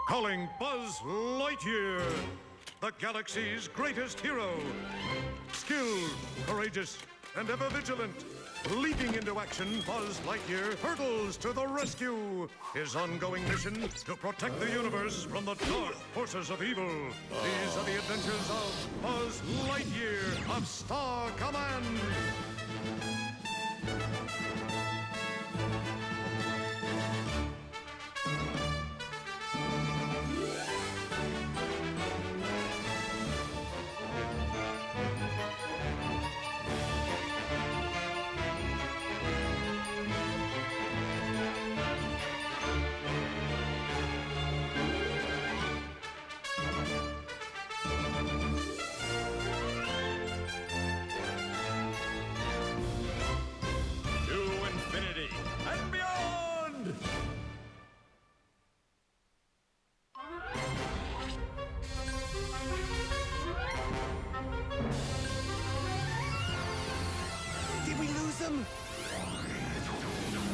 Calling Buzz Lightyear, the galaxy's greatest hero. Skilled, courageous, and ever vigilant. Leaping into action, Buzz Lightyear hurtles to the rescue. His ongoing mission to protect the universe from the dark forces of evil. These are the adventures of Buzz Lightyear of Star Command. Did we lose him?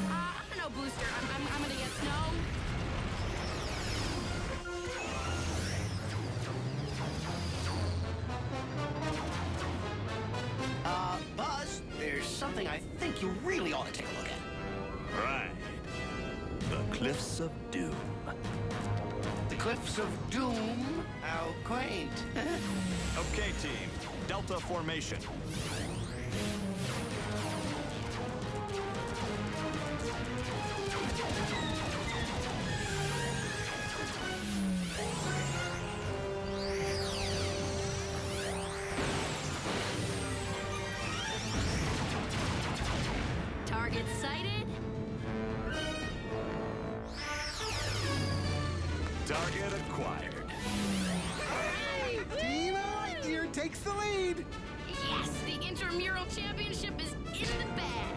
I don't know, Booster. I'm gonna guess no. Buzz, there's something I think you really ought to take a look at. Right. The Cliffs of Doom. The Cliffs of Doom? How quaint. Okay, team. Delta formation. Target sighted. Target acquired. Team Lightyear takes the lead. Yes, the intramural championship is in the bag.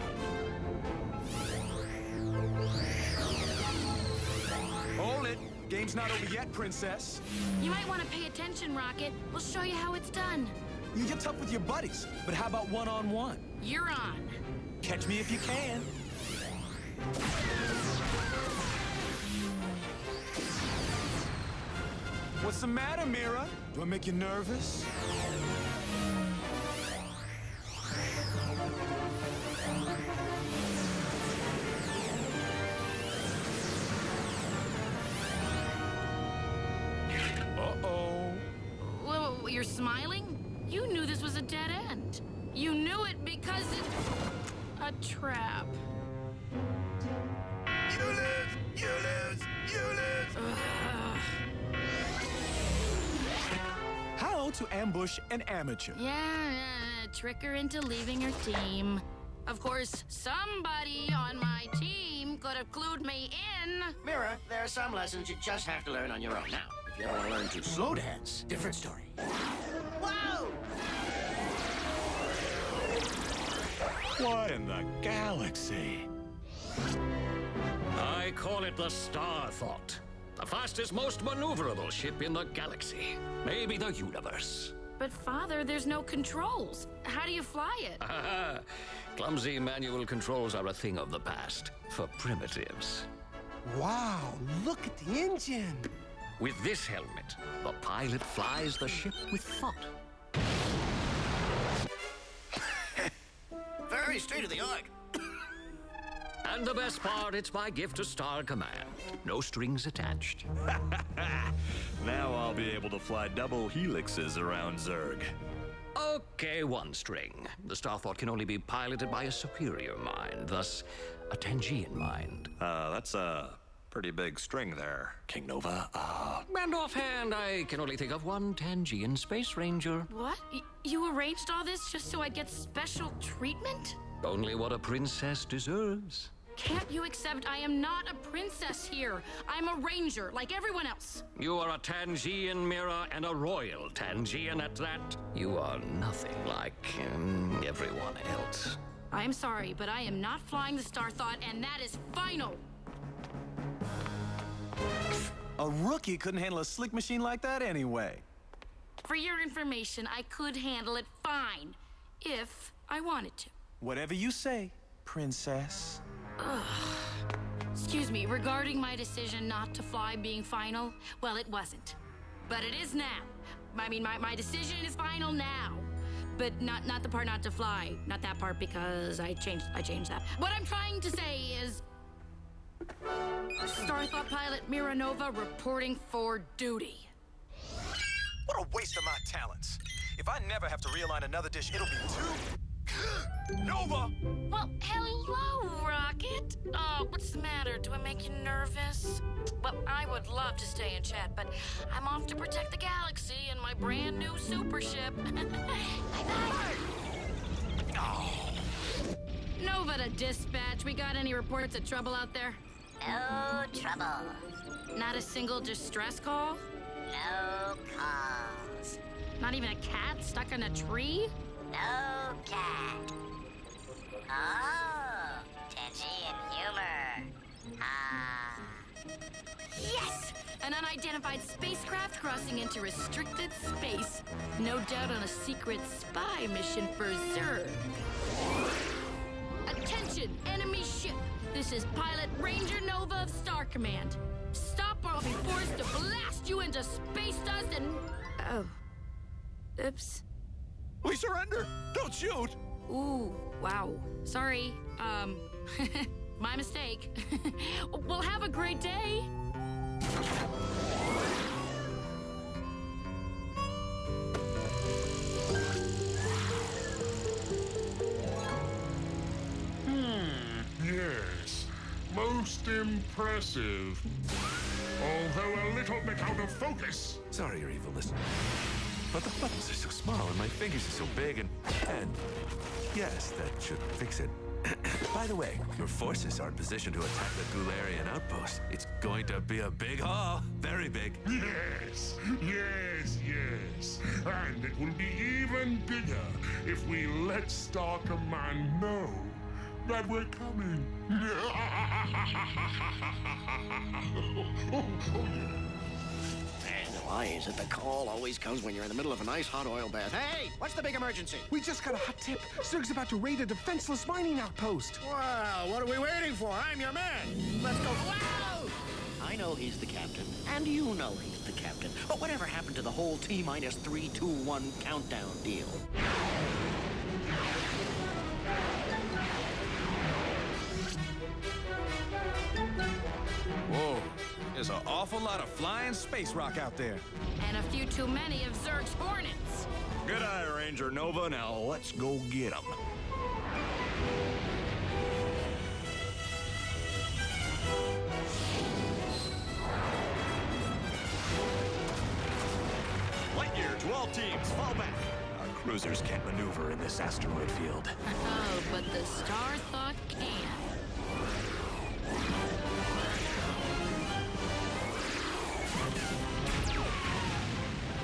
Hold it. Game's not over yet, Princess. You might want to pay attention, Rocket. We'll show you how it's done. You're tough with your buddies, but how about one-on-one? You're on. Catch me if you can. What's the matter, Mira? Do I make you nervous? Uh-oh. Whoa, you're smiling? You knew this was a dead end. You knew it because it's a trap. You lose! You lose! You lose! How to ambush an amateur. Yeah, trick her into leaving her team. Of course, somebody on my team could have clued me in. Mira, there are some lessons you just have to learn on your own. Now, if you want to learn to slow dance, different story. Whoa! What in the galaxy? I call it the Starthought. The fastest, most maneuverable ship in the galaxy. Maybe the universe. But Father, there's no controls. How do you fly it? Clumsy manual controls are a thing of the past. For primitives. Wow, look at the engine. With this helmet, the pilot flies the ship with thought. Very straight of the arc. And the best part, it's my gift to Star Command. No strings attached. Now I'll be able to fly double helixes around Zurg. Okay, one string. The Starthought can only be piloted by a superior mind, thus a Tangean mind. That's a pretty big string there, King Nova. And offhand, I can only think of one Tangean Space Ranger. What? You arranged all this just so I get special treatment? Only what a princess deserves. Can't you accept I am not a princess here? I'm a ranger, like everyone else. You are a Tangean Mira, and a royal Tangean at that. You are nothing like everyone else. I'm sorry, but I am not flying the Starthought, and that is final. A rookie couldn't handle a slick machine like that anyway. For your information, I could handle it fine, if I wanted to. Whatever you say, Princess. Excuse me, regarding my decision not to fly being final, well, it wasn't. But it is now. I mean, my decision is final now. But not the part not to fly. Not that part, because I changed that. What I'm trying to say is... Starthought pilot Mira Nova reporting for duty. What a waste of my talents. If I never have to realign another dish, it'll be too... Nova! Well, hello, Rocket. Oh, what's the matter? Do I make you nervous? Well, I would love to stay and chat, but I'm off to protect the galaxy in my brand new super ship. Bye-bye. Oh. Nova to dispatch. We got any reports of trouble out there? No trouble. Not a single distress call? No calls. Not even a cat stuck in a tree? No cat. Oh, Tenji and humor. Ah. Yes! An unidentified spacecraft crossing into restricted space. No doubt on a secret spy mission for Zerg. Attention, enemy ship. This is Pilot Ranger Nova of Star Command. Stop or I'll be forced to blast you into space dust and... Oh. Oops. We surrender! Don't shoot! Ooh, wow. Sorry. My mistake. Well, have a great day. Yes, most impressive. Although a little bit out of focus. Sorry, your evilness. But the buttons are so small and my fingers are so big and yes, that should fix it. By the way, your forces are in position to attack the Gularian outpost. It's going to be a big haul. Very big. Yes, yes, yes. And it will be even bigger if we let Star Command know that we're coming. And why is it the call always comes when you're in the middle of a nice hot oil bath? Hey, what's the big emergency? We just got a hot tip. Zerg's about to raid a defenseless mining outpost. Well, what are we waiting for? I'm your man. Let's go. Wow! I know he's the captain, and you know he's the captain. But whatever happened to the whole T-minus 3, 2, 1 countdown deal? Whoa, there's an awful lot of flying space rock out there. And a few too many of Zerg's Hornets. Good eye, Ranger Nova. Now let's go get them. Lightyear to all teams, fall back. Our cruisers can't maneuver in this asteroid field. Oh, but the Starthought can.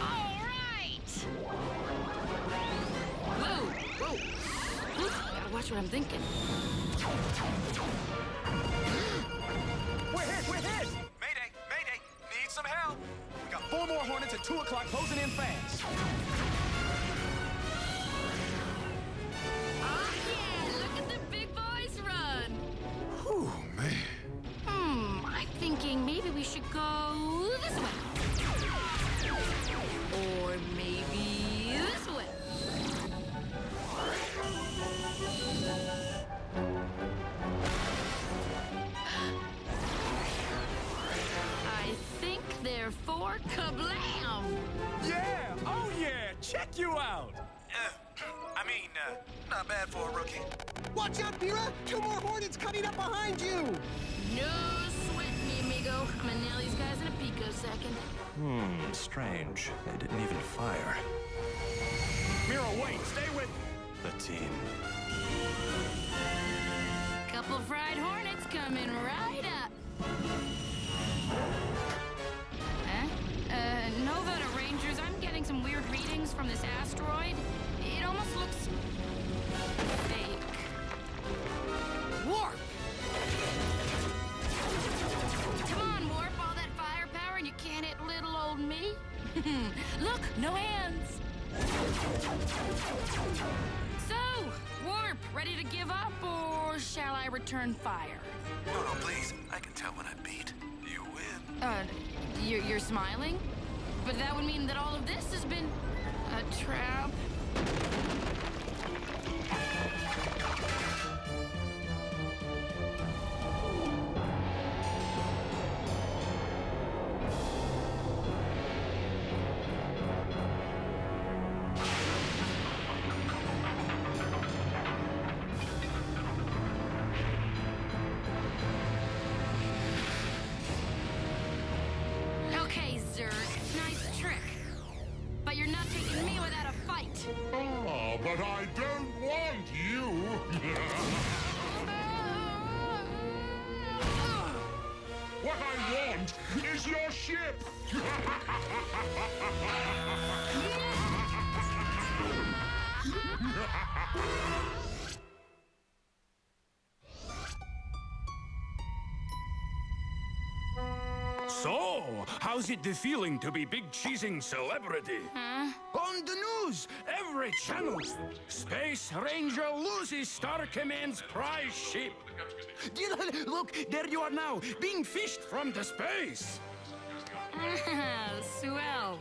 All right! Whoa! Gotta watch what I'm thinking. We're hit! Mayday! Need some help! We got 4 more Hornets at 2 o'clock closing in fast. Oh, yeah! Look at the big boys run! Whew, man. I'm thinking maybe we should go this way. Or maybe this way. I think therefore, kablam! Yeah! Oh yeah! Check you out! Not bad for a rookie. Watch out, Mira! 2 more Hornets coming up behind you! No sweat, me amigo. I'm gonna nail these guys in a picosecond. Strange. They didn't even fire. Mira, wait! Stay with The team. Couple fried Hornets coming right up. Nova to Rangers, I'm getting some weird readings from this asteroid. It almost looks fake. Warp! Come on, Warp, all that firepower and you can't hit little old me? Look, no hands. So, Warp, ready to give up or shall I return fire? No, please. I can tell when I beat. You win. You're smiling? But that would mean that all of this has been a trap. Okay, Zurg, nice trick. But you're not taking me without a fight. Oh, but I don't want you. What I want is your ship. So, how's it the feeling to be big cheesing celebrity? Huh? On the news, every channel. Space Ranger loses Star Command's prize ship. Look, there you are now, being fished from the space. Swell.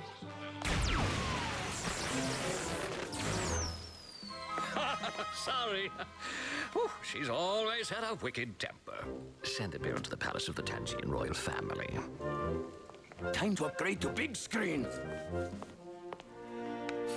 Sorry. Whew, she's always had a wicked temper. Send the beer to the palace of the Tangian royal family. Time to upgrade to big screen.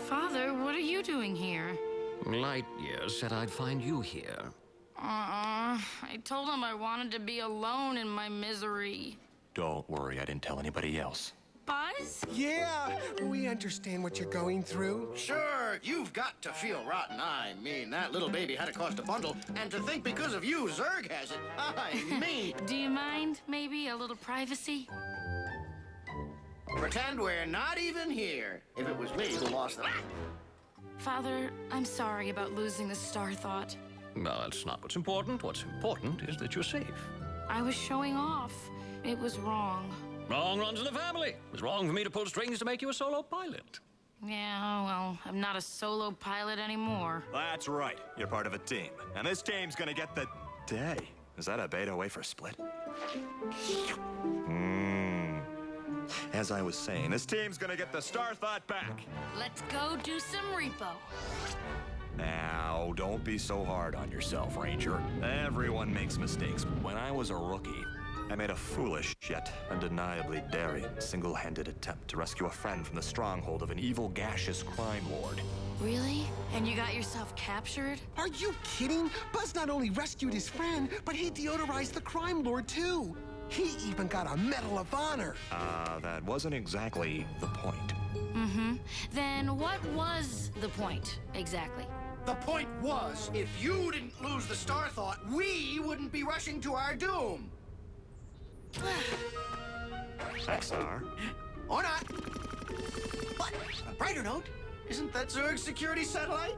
Father, what are you doing here? Lightyear said I'd find you here. I told him I wanted to be alone in my misery. Don't worry, I didn't tell anybody else. Buzz? Yeah, we understand what you're going through. Sure, you've got to feel rotten. I mean, that little baby had to cost a bundle. And to think because of you, Zurg has it. I mean. Do you mind, maybe, a little privacy? Pretend we're not even here. If it was me who lost the... Father, I'm sorry about losing the Starthought. No, that's not what's important. What's important is that you're safe. I was showing off. It was wrong. Wrong runs in the family. It was wrong for me to pull strings to make you a solo pilot. Yeah, well, I'm not a solo pilot anymore. That's right. You're part of a team. And this team's gonna get the day. Is that a beta wafer split? As I was saying, this team's gonna get the Starthought back. Let's go do some repo. Now, don't be so hard on yourself, Ranger. Everyone makes mistakes. When I was a rookie, I made a foolish yet undeniably daring single-handed attempt to rescue a friend from the stronghold of an evil gaseous crime lord. Really? And you got yourself captured? Are you kidding? Buzz not only rescued his friend, but he deodorized the crime lord, too. He even got a Medal of Honor. That wasn't exactly the point. Mm-hmm. Then what was the point, exactly? The point was, if you didn't lose the Starthought, we wouldn't be rushing to our doom. XR? Or not. But, a brighter note, isn't that Zurg's security satellite?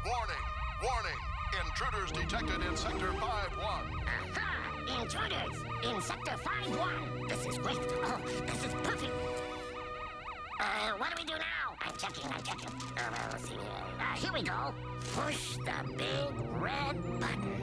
Warning! Warning! Intruders detected in Sector 5-1. Aha! Intruders in Sector 5-1. This is great. Oh, this is perfect. What do we do now? I'm checking. Let's see. Here we go. Push the big red button.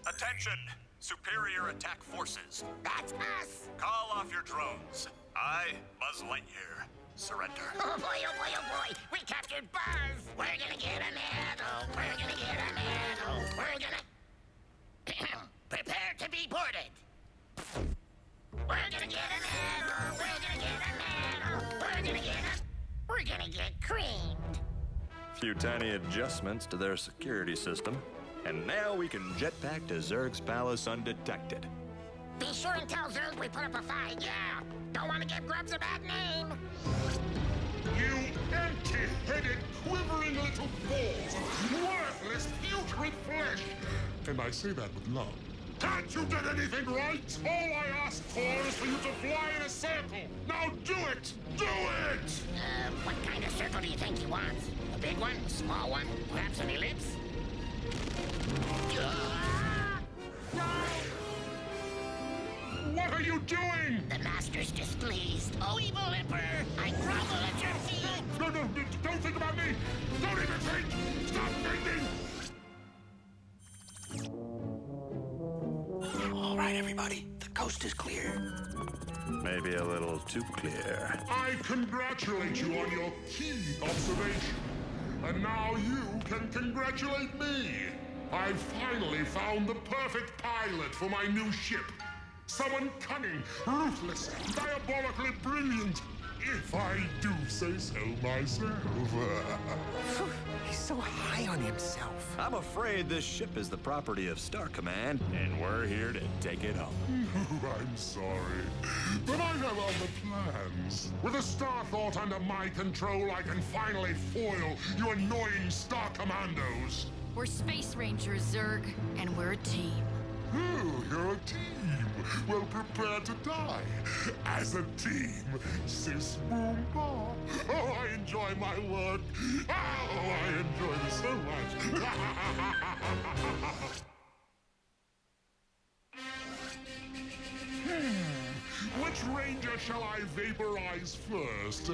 Attention! Superior attack forces. That's us. Call off your drones. I, Buzz Lightyear, surrender. Oh boy, oh boy, oh boy. We captured Buzz. We're gonna get a medal. We're gonna get a medal. We're gonna... Prepare to be boarded. We're gonna get a medal. We're gonna get a medal. We're gonna get creamed. Few tiny adjustments to their security system, and now we can jet back to Zurg's palace undetected. Be sure and tell Zurg we put up a fight, yeah. Don't want to give Grubs a bad name. You empty-headed, quivering little balls of worthless, putrid flesh. And I say that with love. Can't you get anything right? All I ask for is for you to fly in a circle. Now do it! Do it! What kind of circle do you think he wants? A big one? A small one? Perhaps an ellipse? What are you doing? The master's displeased. Oh, evil emperor, I grovel at your feet. No, don't think about me. Don't even think. Stop thinking. All right, everybody. The coast is clear. Maybe a little too clear. I congratulate you on your key observation. And now you can congratulate me. I finally found the perfect pilot for my new ship. Someone cunning, ruthless, diabolically brilliant, if I do say so myself. He's so high on himself. I'm afraid this ship is the property of Star Command, and we're here to take it home. I'm sorry, but I have other plans. With a Starthought under my control, I can finally foil you annoying Star Commandos. We're Space Rangers, Zurg, and we're a team. Oh, you're a team. Well, prepare to die. As a team. Sis boom ba. Oh, I enjoy my work. Oh, I enjoy this so much. Which ranger shall I vaporize first?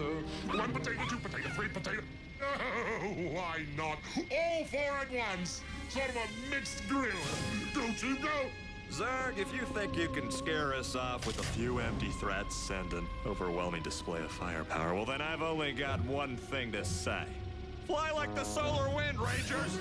One potato, two potato, three potato. Oh, why not? All four at once. Sort of a mixed grill. Go, team, go. Zurg, if you think you can scare us off with a few empty threats and an overwhelming display of firepower, well, then I've only got one thing to say. Fly like the solar wind, Rangers!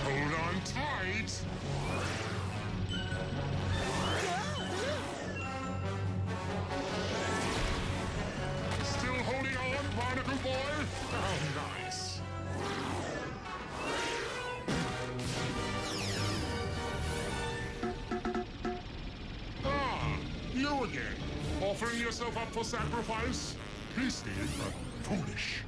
Hold on tight. Still holding on, Barnacle Boy? Oh, nice. Ah, you again. Offering yourself up for sacrifice? Hasty, but foolish.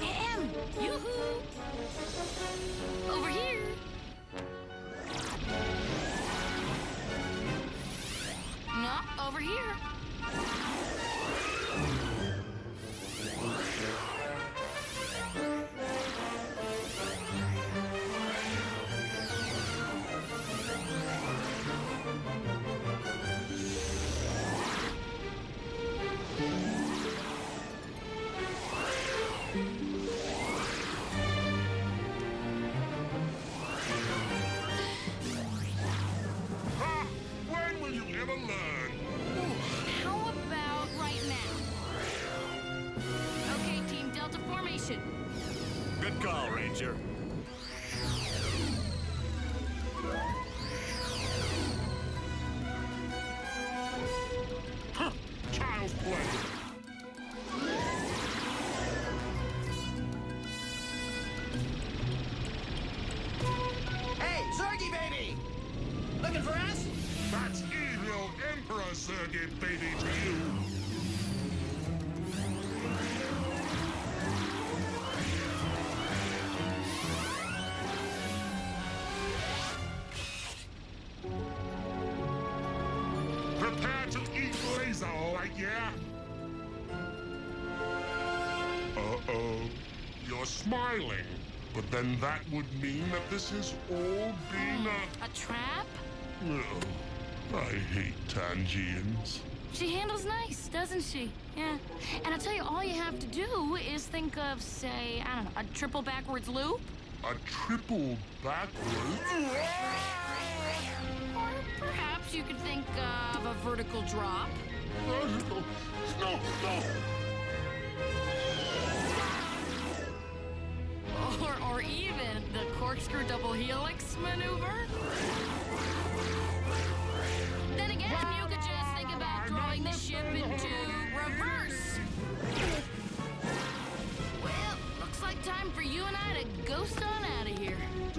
M! Yoo-hoo! Over here! No, over here. Ha! When will you ever learn? How about right now? Okay, Team Delta formation. Good call, Ranger. Huh, child's play. Hey, Zurgy baby! Looking for us? That's evil Emperor Sergei baby to you. Prepare to eat laser, Lightyear. Uh-oh. You're smiling. But then that would mean that this has all been a... A trap? Oh, I hate Tangians. She handles nice, doesn't she? Yeah. And I'll tell you, all you have to do is think of, say, I don't know, a triple backwards loop? A triple backwards? Or perhaps you could think of a vertical drop. No. Or even the corkscrew double helix maneuver. Then again, you could just think about throwing the ship into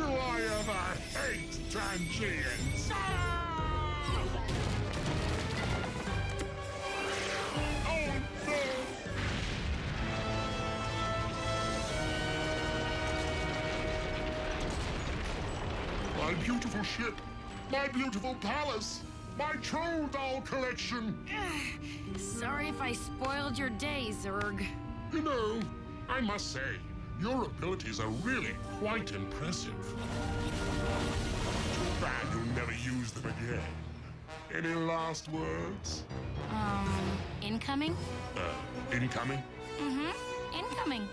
Do I ever hate Tangians? Oh, no! My beautiful ship, my beautiful palace, my troll doll collection. Sorry if I spoiled your day, Zurg. You know, I must say, your abilities are really quite impressive. Too bad you'll never use them again. Any last words? Incoming? Incoming? Mm-hmm. Incoming.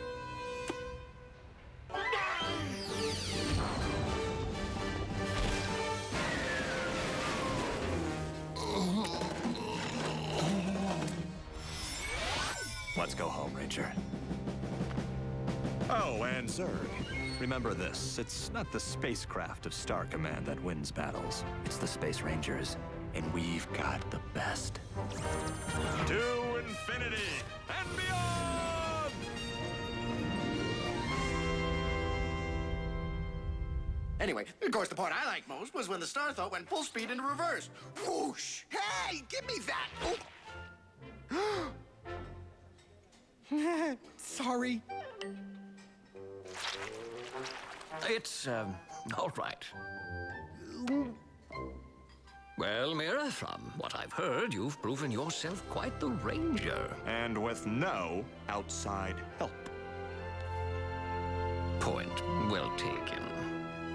Let's go home, Ranger. Oh, and Zurg. Remember this. It's not the spacecraft of Star Command that wins battles. It's the Space Rangers. And we've got the best. To infinity and beyond! Anyway, of course, the part I liked most was when the Starthought went full speed into reverse. Whoosh! Hey, give me that! Oh. Sorry. It's, all right. Well, Mira, from what I've heard, you've proven yourself quite the ranger. And with no outside help. Point well taken.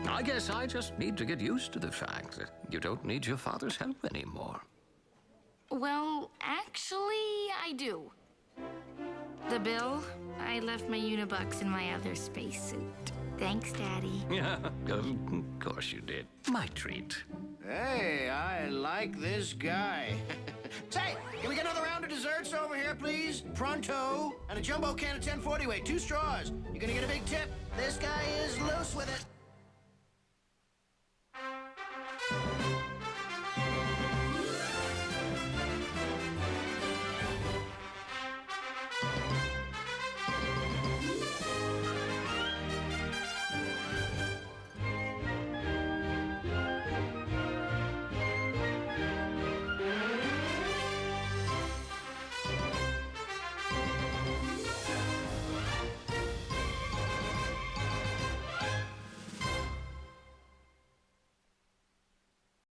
I guess I just need to get used to the fact that you don't need your father's help anymore. Well, actually, I do. The bill? I left my Unibucks in my other spacesuit. Thanks, Daddy. Yeah, of course you did. My treat. Hey, I like this guy. Say, can we get another round of desserts over here, please? Pronto. And a jumbo can of 1040 weight, 2 straws. You gonna get a big tip? This guy